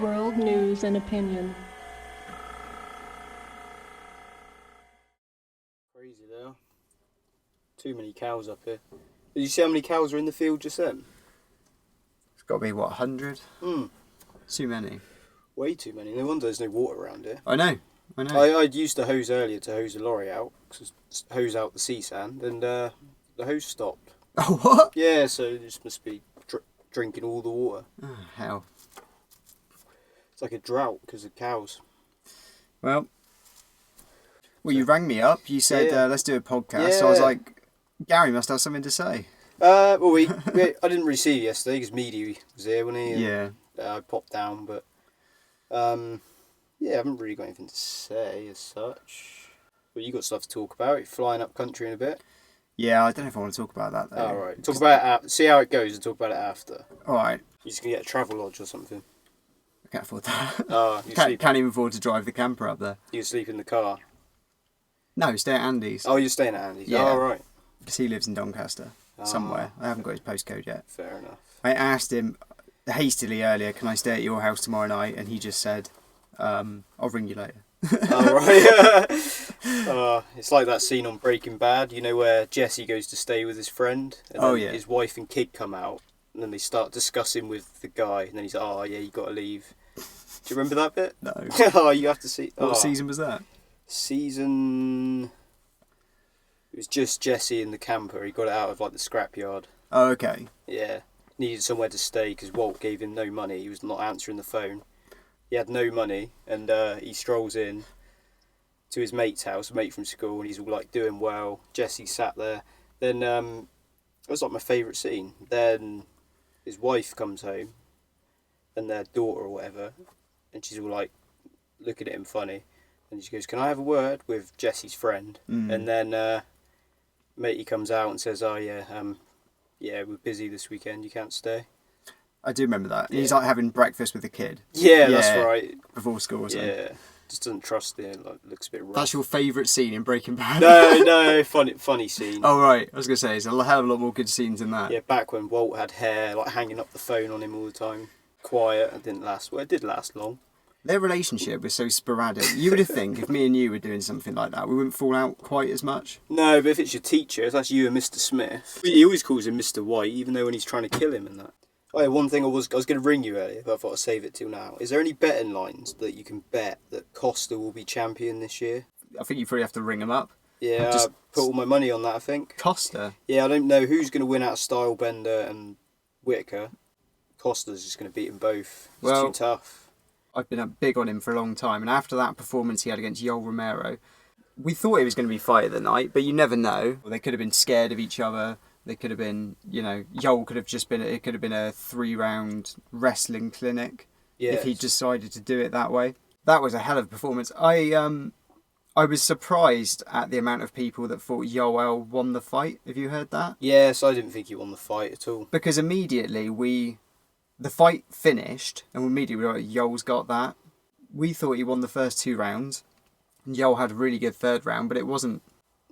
World news and opinion. Crazy there. Too many cows up here. Did you see how many cows were in the field just then? It's got to be, what, 100? Too many. Way too many. No wonder there's no water around here. I know. I'd used a hose earlier to hose a lorry out, hose out the sea sand, and the hose stopped. Oh, what? Yeah, so it just must be drinking all the water. Oh, hell. It's like a drought because of cows. Well, you rang me up. You said, Yeah. let's do a podcast. Yeah. So I was like, Gary must have something to say. Well, I didn't really see you yesterday because Meady was here, wasn't he? And, Yeah. I popped down, but yeah, I haven't really got anything to say as such. But you got stuff to talk about. You're flying up country in a bit. Yeah, I don't know if I want to talk about that, though. All right. Talk about it. See how it goes and talk about it after. All right. You're just going to get a travel lodge or something. I can't afford that. Can't even afford to drive the camper up there. You sleep in the car. No, stay at Andy's. Oh, you're staying at Andy's? Yeah. Oh, right. Because he lives in Doncaster, somewhere. I haven't got his postcode yet. Fair enough. I asked him hastily earlier, can I stay at your house tomorrow night? And he just said, I'll ring you later. Oh, right. It's like that scene on Breaking Bad, you know, where Jesse goes to stay with his friend. And then yeah. his wife and kid come out. And then they start discussing with the guy. And then he's like, oh, yeah, you got to leave. Do you remember that bit? No. Oh, you have to see. What season was that? Season... It was just Jesse in the camper. He got it out of, like, the scrapyard. Oh, okay. Yeah. Needed somewhere to stay because Walt gave him no money. He was not answering the phone. He had no money, and he strolls in to his mate's house, a mate from school, and he's all like doing well. Jesse sat there. Then it was like my favourite scene. Then his wife comes home, and their daughter or whatever, and she's all like looking at him funny, and she goes, "Can I have a word with Jesse's friend?" And then matey comes out and says, "Oh yeah, we're busy this weekend. You can't stay." I do remember that. Yeah. He's like having breakfast with a kid. Yeah, that's right. Before school or something. Yeah, just doesn't trust him. Like, looks a bit rough. That's your favourite scene in Breaking Bad? No, funny scene. Oh, right. I was going to say, there's a hell of a lot more good scenes than that. Yeah, back when Walt had hair, like hanging up the phone on him all the time. Quiet, it didn't last. Well, it did last long. Their relationship was so sporadic. You would have think if me and you were doing something like that, we wouldn't fall out quite as much. No, but if it's your teacher, if that's you and Mr. Smith, he always calls him Mr. White, even though when he's trying to kill him and that. Oh yeah, one thing I was going to ring you earlier, but I thought I'd save it till now. Is there any betting lines that you can bet that Costa will be champion this year? I think you probably have to ring them up. Yeah, Just I put all my money on that, I think. Costa? Yeah, I don't know who's going to win out of Stylebender and Whitaker. Costa's just going to beat them both. It's too tough. I've been big on him for a long time, and after that performance he had against Yoel Romero, we thought he was going to be fight of the night, but you never know. They could have been scared of each other. They could have been, Yoel could have just been, it could have been a 3-round wrestling clinic if he decided to do it that way. That was a hell of a performance. I was surprised at the amount of people that thought Yoel won the fight. Have you heard that? Yes, I didn't think he won the fight at all. Because immediately the fight finished, and immediately we were like, Yoel's got that. We thought he won the first 2 rounds, and Yoel had a really good 3rd round, but it wasn't.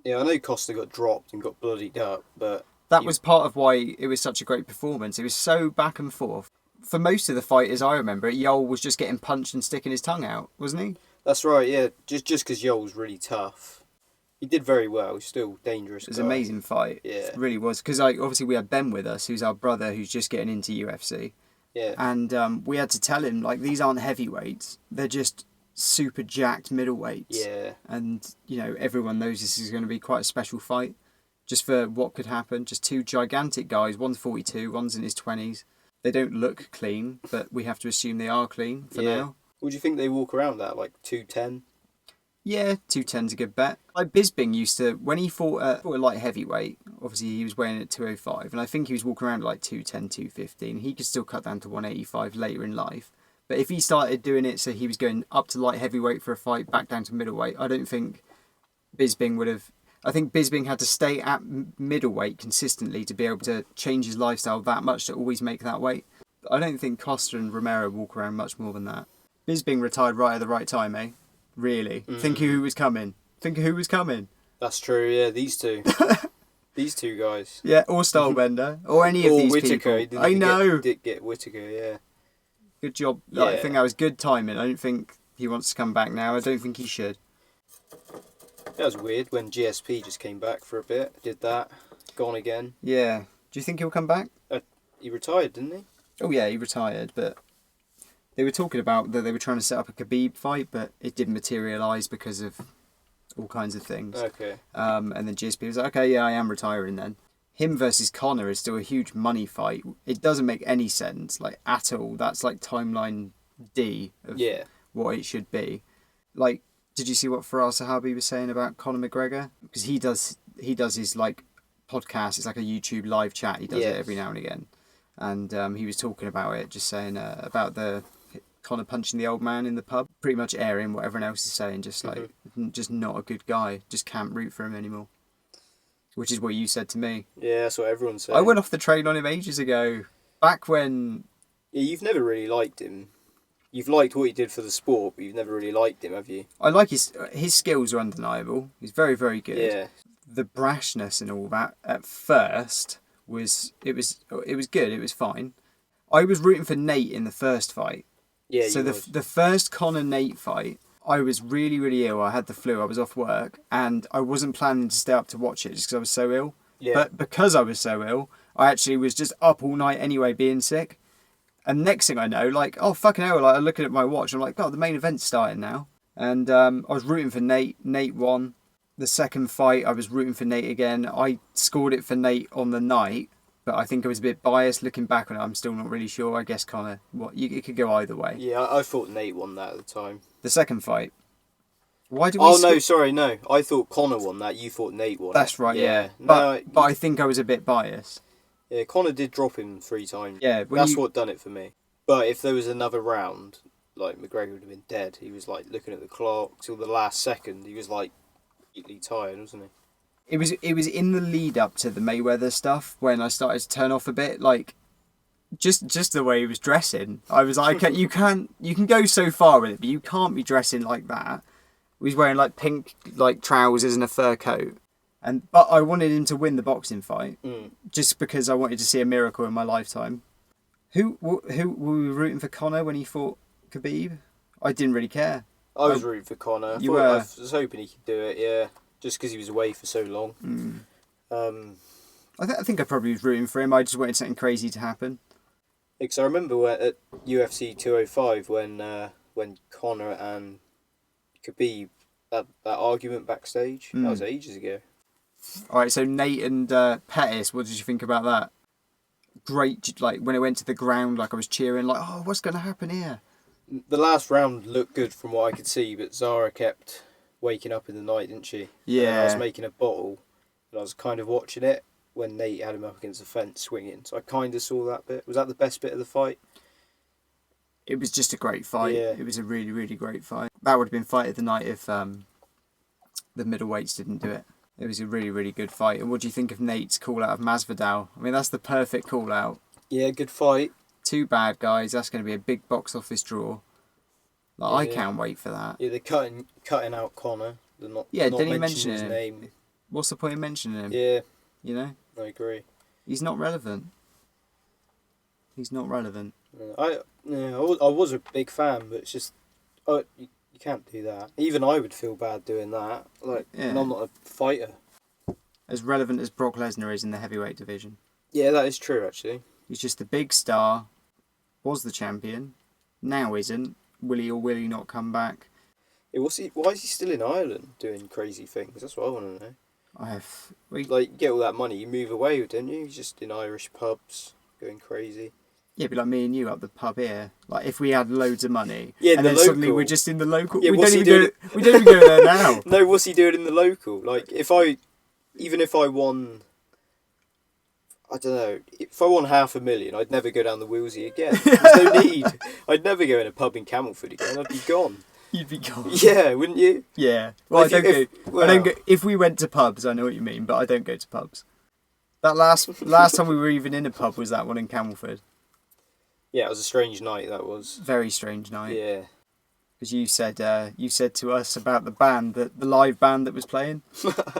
Yeah, I know Costa got dropped and got bloodied up, but... That was part of why it was such a great performance. It was so back and forth. For most of the fight, as I remember it, Yoel was just getting punched and sticking his tongue out, wasn't he? That's right, yeah. Just because Yoel was really tough. He did very well. He's still dangerous. It was an amazing fight. Yeah. It really was. Because obviously we had Ben with us, who's our brother, who's just getting into UFC. Yeah. And we had to tell him, these aren't heavyweights. They're just super jacked middleweights. Yeah. And, everyone knows this is going to be quite a special fight. Just for what could happen. Just 2 gigantic guys. One's 42, one's in his 20s. They don't look clean, but we have to assume they are clean for now. Would you think they walk around at, 210? Yeah, 210's a good bet. Like Bisping used to, when he fought at light heavyweight, obviously he was weighing at 205, and I think he was walking around at 210, 215. He could still cut down to 185 later in life. But if he started doing it so he was going up to light heavyweight for a fight, back down to middleweight, I don't think Bisping would have... I think Bisping had to stay at middleweight consistently to be able to change his lifestyle that much to always make that weight. I don't think Costa and Romero walk around much more than that. Bisping retired right at the right time, eh? Really. Think of who was coming. That's true, yeah, these two. These two guys. Yeah, or Stylebender, or any of these Whitaker. people. I know. Did get Whitaker, yeah. Good job. Yeah. I think that was good timing. I don't think he wants to come back now. I don't think he should. That was weird when GSP just came back for a bit. Did that. Gone again. Yeah. Do you think he'll come back? He retired, didn't he? Oh yeah, he retired, but they were talking about that they were trying to set up a Khabib fight, but it didn't materialise because of all kinds of things. Okay. And then GSP was like, okay, yeah, I am retiring then. Him versus Conor is still a huge money fight. It doesn't make any sense, like, at all. That's like timeline D of what it should be. Like, did you see what Faraz Sahabi was saying about Conor McGregor? Because he does his, like, podcast. It's like a YouTube live chat. He does it every now and again. And he was talking about it, just saying about the Conor punching the old man in the pub. Pretty much airing what everyone else is saying, just like, just not a good guy. Just can't root for him anymore. Which is what you said to me. Yeah, that's what everyone's saying. I went off the train on him ages ago. Back when... Yeah, you've never really liked him. You've liked what he did for the sport, but you've never really liked him, have you? I like his skills are undeniable. He's very, very good. Yeah. The brashness and all that at first was good. It was fine. I was rooting for Nate in the first fight. Yeah. So the first Conor Nate fight, I was really, really ill. I had the flu. I was off work, and I wasn't planning to stay up to watch it just because I was so ill. Yeah. But because I was so ill, I actually was just up all night anyway, being sick. And next thing I know, like, oh fucking hell! Like, I'm looking at my watch. I'm like, God, the main event's starting now. And I was rooting for Nate. Nate won. The second fight, I was rooting for Nate again. I scored it for Nate on the night, but I think I was a bit biased looking back on it. I'm still not really sure. I guess Conor. It could go either way. Yeah, I thought Nate won that at the time. The second fight. Why do we? No. I thought Conor won that. You thought Nate won. That's right. Yeah. No, but I think I was a bit biased. Yeah, Conor did drop him 3 times. Yeah, that's what done it for me. But if there was another round, like, McGregor would have been dead. He was like looking at the clock till the last second. He was like completely tired, wasn't he? It was in the lead up to the Mayweather stuff when I started to turn off a bit. Like, just the way he was dressing, I was like, you can go so far with it, but you can't be dressing like that. He was wearing like pink like trousers and a fur coat. But I wanted him to win the boxing fight, just because I wanted to see a miracle in my lifetime. Who were we rooting for Conor when he fought Khabib? I didn't really care. I was rooting for Conor. I was hoping he could do it, yeah, just because he was away for so long. I think I probably was rooting for him. I just wanted something crazy to happen. Because I remember at UFC 205 when Conor and Khabib that argument backstage. That was ages ago. All right, so Nate and Pettis, what did you think about that? Great, like when it went to the ground, like I was cheering, like, oh, what's going to happen here? The last round looked good from what I could see, but Zara kept waking up in the night, didn't she? Yeah. And I was making a bottle, and I was kind of watching it when Nate had him up against the fence swinging. So I kind of saw that bit. Was that the best bit of the fight? It was just a great fight. Yeah. It was a really, really great fight. That would have been fight of the night if the middleweights didn't do it. It was a really, really good fight. And what do you think of Nate's call out of Masvidal? I mean, that's the perfect call out. Yeah, good fight. 2 bad guys. That's going to be a big box office draw. Like, I can't wait for that. Yeah, they're cutting out Conor. They're not. Yeah, not didn't he mention his it? name? What's the point in mentioning him? Yeah, You know, I agree. he's not relevant. He's not relevant. I was a big fan, but it's just you can't do that. Even I would feel bad doing that. Like, and I'm not a fighter. As relevant as Brock Lesnar is in the heavyweight division. Yeah, that is true, actually. He's just the big star. Was the champion. Now isn't. Will he or will he not come back? Yeah, why is he still in Ireland doing crazy things? That's what I want to know. Like, you get all that money, you move away, don't you? You're just in Irish pubs, going crazy. Yeah, but like me and you up the pub here. Like, if we had loads of money, yeah, and then suddenly we're just in the local. Yeah, we don't even go there now. No, what's he doing in the local? Like, even if I won, I don't know, if I won $500,000, I'd never go down the Willsey again. There's no need. I'd never go in a pub in Camelford again. I'd be gone. You'd be gone. Yeah, wouldn't you? Yeah. Well, I don't go. Well, If we went to pubs, I know what you mean, but I don't go to pubs. That last time we were even in a pub was that one in Camelford. Yeah, it was a strange night, that was. Very strange night. Yeah. Because you said to us about the live band that was playing,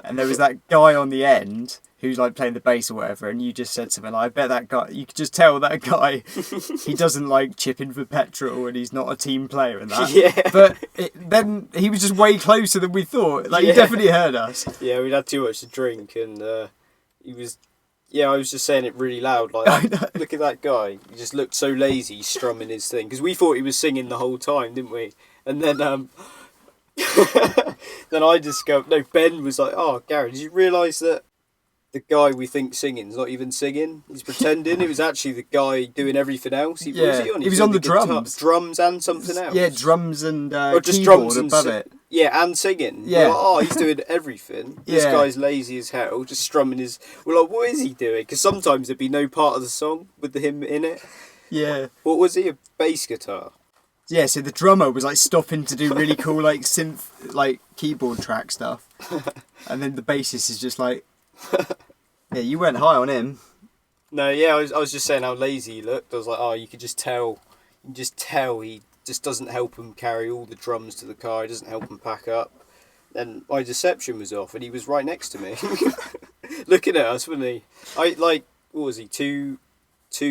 and there was that guy on the end who's like playing the bass or whatever, and you just said something like, I bet that guy, you could just tell that guy, he doesn't like chip in for petrol and he's not a team player and that. Yeah. But then he was just way closer than we thought. Like, he definitely heard us. Yeah, we'd had too much to drink, and he was... Yeah, I was just saying it really loud, like, look at that guy. He just looked so lazy strumming his thing. Because we thought he was singing the whole time, didn't we? And then then I discovered... No, Ben was like, oh, Gary, did you realise that the guy we think singing's not even singing? He's pretending. It was actually the guy doing everything else. He was on the drums. Drums and something else. Yeah, drums and or just keyboard drums and above it. Yeah, and singing. Yeah. We're like, oh, he's doing everything. This guy's lazy as hell, just strumming his... We're like, what is he doing? Because sometimes there'd be no part of the song with him in it. Yeah. What was he? A bass guitar? Yeah, so the drummer was like stopping to do really cool like synth, like keyboard track stuff. And then the bassist is just like... Yeah, you went high on him. No, yeah, I was just saying how lazy he looked. I was like, oh, you could just tell. You can just tell he just doesn't help him carry all the drums to the car. He doesn't help him pack up. Then my deception was off, and he was right next to me, looking at us, wasn't he? What was he? Two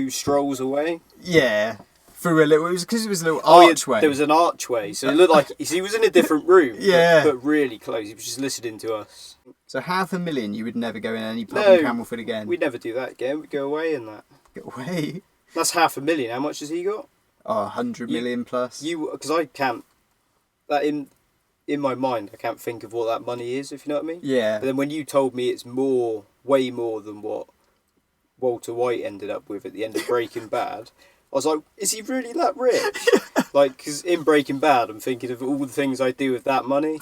strolls away. Yeah, through a little. It was because it was a little archway. There was an archway, so it looked like he was in a different room. Yeah, but really close. He was just listening to us. So $500,000, you would never go in any pub in Camelford again. We'd never do that again. We'd go away in that. Go away. That's $500,000. How much has he got? Oh, 100 million plus. Because I can't. That in my mind, I can't think of what that money is. If you know what I mean. Yeah. But then when you told me it's way more than what Walter White ended up with at the end of Breaking Bad, I was like, is he really that rich? Like, because in Breaking Bad, I'm thinking of all the things I do with that money.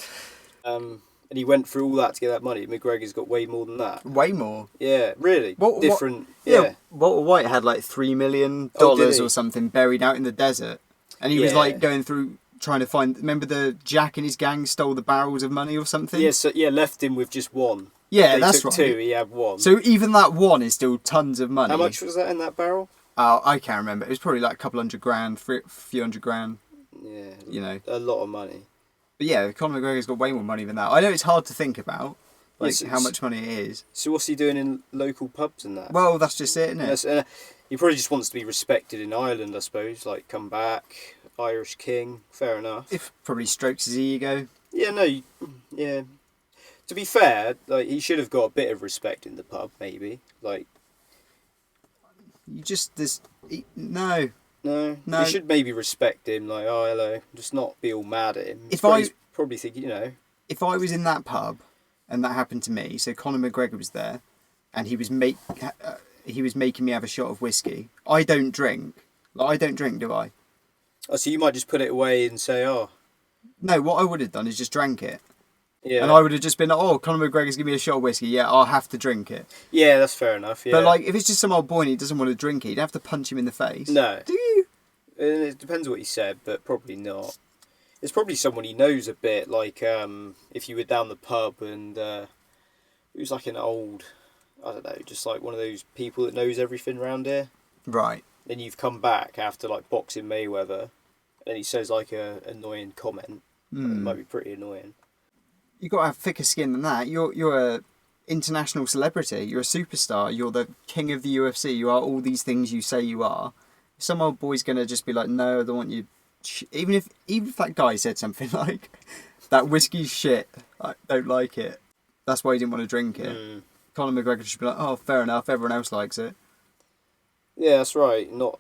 And he went through all that to get that money. McGregor's got way more than that. Way more? Yeah, really. Different. Yeah. Walter White had like $3 million or something buried out in the desert. And he was like going through trying to find... Remember the Jack and his gang stole the barrels of money or something? Yeah, so, left him with just one. Yeah, they that's took right. two, he had one. So even that one is still tons of money. How much was that in that barrel? Oh, I can't remember. It was probably like a couple $100,000, a few $100,000. Yeah. You know. A lot of money. But yeah, Conor McGregor's got way more money than that. I know it's hard to think about, how much money it is. So what's he doing in local pubs and that? Well, that's just it, isn't it? He probably just wants to be respected in Ireland, I suppose. Like, come back, Irish king, fair enough. It probably strokes his ego. Yeah, no, yeah. To be fair, like, he should have got a bit of respect in the pub, maybe. Like... You just... No. No. You should maybe respect him, like, oh, hello. Just not be all mad at him. He's probably thinking, you know... If I was in that pub, and that happened to me, so Conor McGregor was there, and he was making me have a shot of whiskey. I don't drink. Like, I don't drink, do I? Oh, so you might just put it away and say, oh... No, what I would have done is just drank it. Yeah. And I would have just been like, oh, Conor McGregor's giving me a shot of whiskey. Yeah, I'll have to drink it. Yeah, that's fair enough, yeah. But, like, if it's just some old boy and he doesn't want to drink it, you'd have to punch him in the face. No. Do you? It depends what he said, but probably not. It's probably someone he knows a bit, like, if you were down the pub and it was like an old, I don't know, just like one of those people that knows everything around here. Right. Then you've come back after, like, boxing Mayweather, and then he says, like, a annoying comment. It might be pretty annoying. You've got to have thicker skin than that. You're a international celebrity. You're a superstar. You're the king of the UFC. You are all these things you say you are. Some old boy's going to just be like, no, I don't want you... Even if that guy said something like, that whiskey's shit, I don't like it. That's why he didn't want to drink it. Conor McGregor should be like, oh, fair enough, everyone else likes it. Yeah, that's right. Not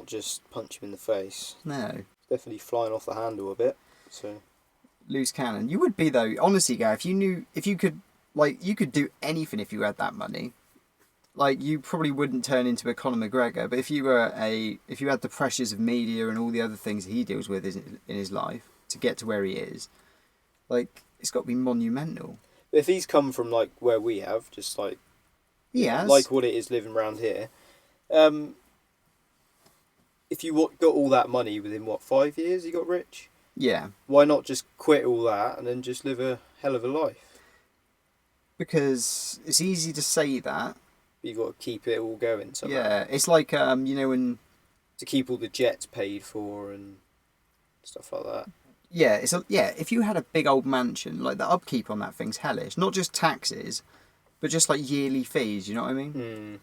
just punch him in the face. No. Definitely flying off the handle a bit, so... Loose cannon. You would be, though. Honestly, Gary, if you could do anything if you had that money. Like, you probably wouldn't turn into a Conor McGregor, but if you had the pressures of media and all the other things he deals with in his life to get to where he is, like, it's got to be monumental. If he's come from, like, where we have, just like... He has. Like what it is living around here. If you got all that money within, 5 years he got rich? Yeah. Why not just quit all that and then just live a hell of a life? Because it's easy to say that. You've got to keep it all going somehow. Yeah, it's like, when... To keep all the jets paid for and stuff like that. Yeah, if you had a big old mansion, like the upkeep on that thing's hellish. Not just taxes, but just like yearly fees. You know what I mean?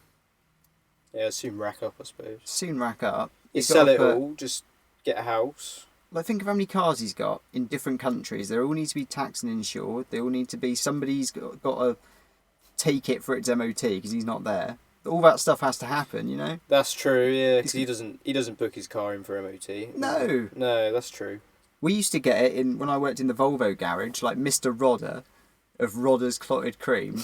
Yeah, soon rack up, I suppose. Soon rack up. You You've sell gotta it put- all, just get a house. Like, think of how many cars he's got in different countries. They all need to be taxed and insured. They all need to be... Somebody's got to take it for its MOT because he's not there. All that stuff has to happen, you know? That's true, yeah, because he doesn't book his car in for MOT. No. No, that's true. We used to get it in when I worked in the Volvo garage, like Mr. Rodder of Rodder's Clotted Cream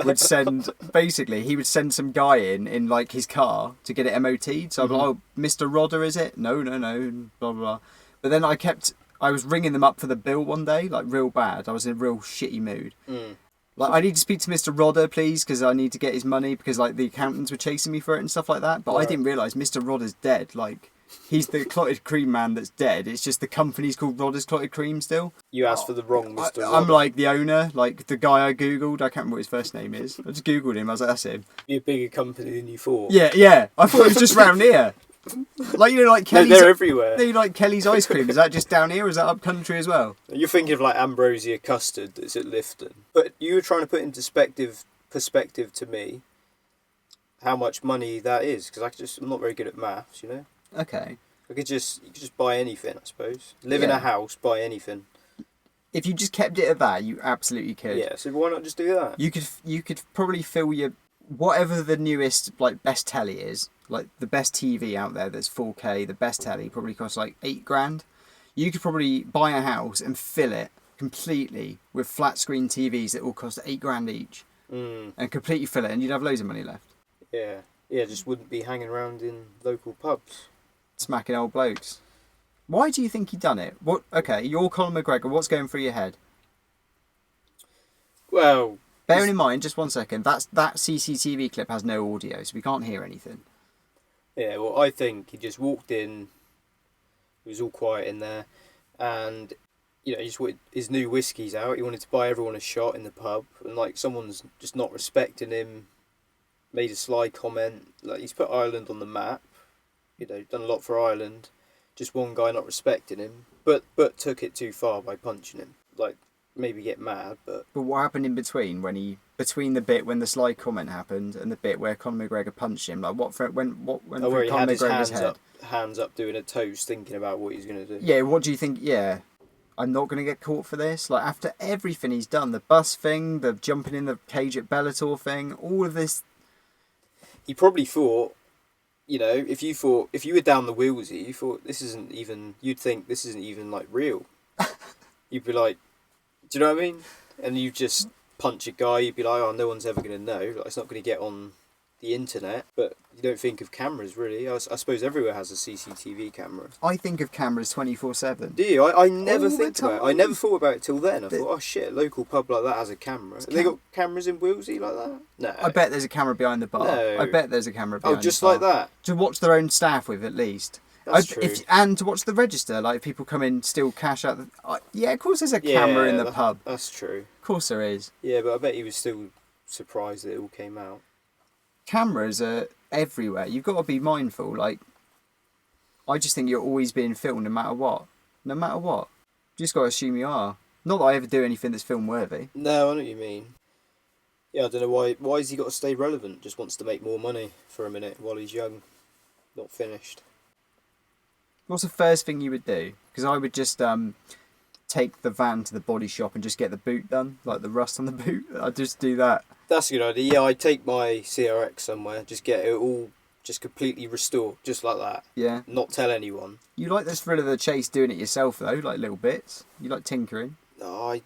would send... Basically, he would send some guy in like his car to get it MOT'd. So I'd be like, oh, Mr. Rodder, is it? No, blah, blah, blah. But then I was ringing them up for the bill one day, like real bad. I was in a real shitty mood. Like, I need to speak to Mr. Rodder, please, because I need to get his money, because like the accountants were chasing me for it and stuff like that. But I didn't realise Mr. Rodder's dead. Like, he's the Clotted Cream man that's dead. It's just the company's called Rodder's Clotted Cream still. You asked for the wrong Mr. Rodder. I'm like the owner, like the guy I googled. I can't remember what his first name is. I just googled him. I was like, that's him. Be a bigger company than you thought. Yeah. I thought it was just round here. Like, you know, like Kelly's... No, they're everywhere. You know, like Kelly's ice cream. Is that just down here or is that up country as well? You're thinking of like Ambrosia custard that's at Lifton. But you were trying to put into perspective to me how much money that is, because I'm not very good at maths, you know? Okay. You could just buy anything, I suppose. Live in a house, buy anything. If you just kept it at that, you absolutely could. Yeah, so why not just do that? You could probably fill your... Whatever the newest, like, best telly is, like, the best TV out there that's 4K, the best telly probably costs, like, $8,000. You could probably buy a house and fill it completely with flat screen TVs that will cost $8,000 each. And completely fill it, and you'd have loads of money left. Yeah, just wouldn't be hanging around in local pubs. Smacking old blokes. Why do you think he done it? Okay, you're Conor McGregor, what's going through your head? Well... Bearing in mind, just 1 second, that CCTV clip has no audio, so we can't hear anything. Yeah, well, I think he just walked in, it was all quiet in there, and, you know, he just wanted his new whiskies out, he wanted to buy everyone a shot in the pub, and, like, someone's just not respecting him, made a sly comment, like, he's put Ireland on the map, you know, done a lot for Ireland, just one guy not respecting him, but took it too far by punching him, like... Maybe get mad, but what happened in between between the bit when the sly comment happened and the bit where Conor McGregor punched him? Like when where he Conor had his McGregor's hands up doing a toast, thinking about what he's gonna do. Yeah, what do you think? Yeah, I'm not gonna get caught for this. Like, after everything he's done, the bus thing, the jumping in the cage at Bellator thing, all of this. He probably thought, you know, if you were down the wheelsy, you thought you'd think this isn't even like real. You'd be like. Do you know what I mean? And you just punch a guy, you'd be like, oh, no one's ever going to know. Like, it's not going to get on the internet. But you don't think of cameras, really. I suppose everywhere has a CCTV camera. I think of cameras 24/7. Do you? I never think about it. I never thought about it till then. I thought, oh, shit, a local pub like that has a camera. Have they got cameras in Willesey like that? No. I bet there's a camera behind the bar. No. I bet there's a camera behind the bar. Oh, just like that? To watch their own staff with, at least. That's true. And to watch the register, like if people come in, steal cash out. Yeah, of course there's a camera in the pub. That's true. Of course there is. Yeah, but I bet he was still surprised that it all came out. Cameras are everywhere. You've got to be mindful. Like, I just think you're always being filmed no matter what. No matter what. You just got to assume you are. Not that I ever do anything that's film worthy. No, I know what you mean. Yeah, I don't know why. Why has he got to stay relevant? Just wants to make more money for a minute while he's young. Not finished. What's the first thing you would do? Because I would just take the van to the body shop and just get the boot done, like the rust on the boot. I'd just do that. That's a good idea. Yeah, I'd take my CRX somewhere, just get it all just completely restored, just like that. Yeah. Not tell anyone. You like the thrill of the chase doing it yourself, though, like little bits. You like tinkering. No,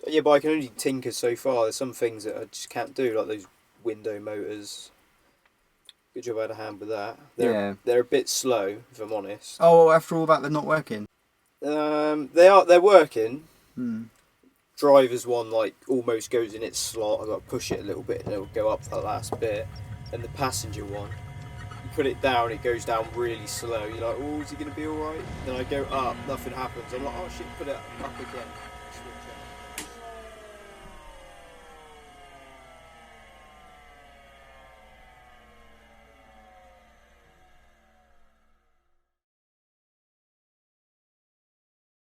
yeah, but I can only tinker so far. There's some things that I just can't do, like those window motors. Good job I had a hand with that. They're a bit slow, if I'm honest. Oh, after all that, they're not working. They're working. Driver's one like almost goes in its slot. I've got to push it a little bit and it'll go up that last bit. And the passenger one, you put it down, it goes down really slow. You're like, oh, is he going to be alright? Then I go up, nothing happens. I'm like, oh shit, put it up again.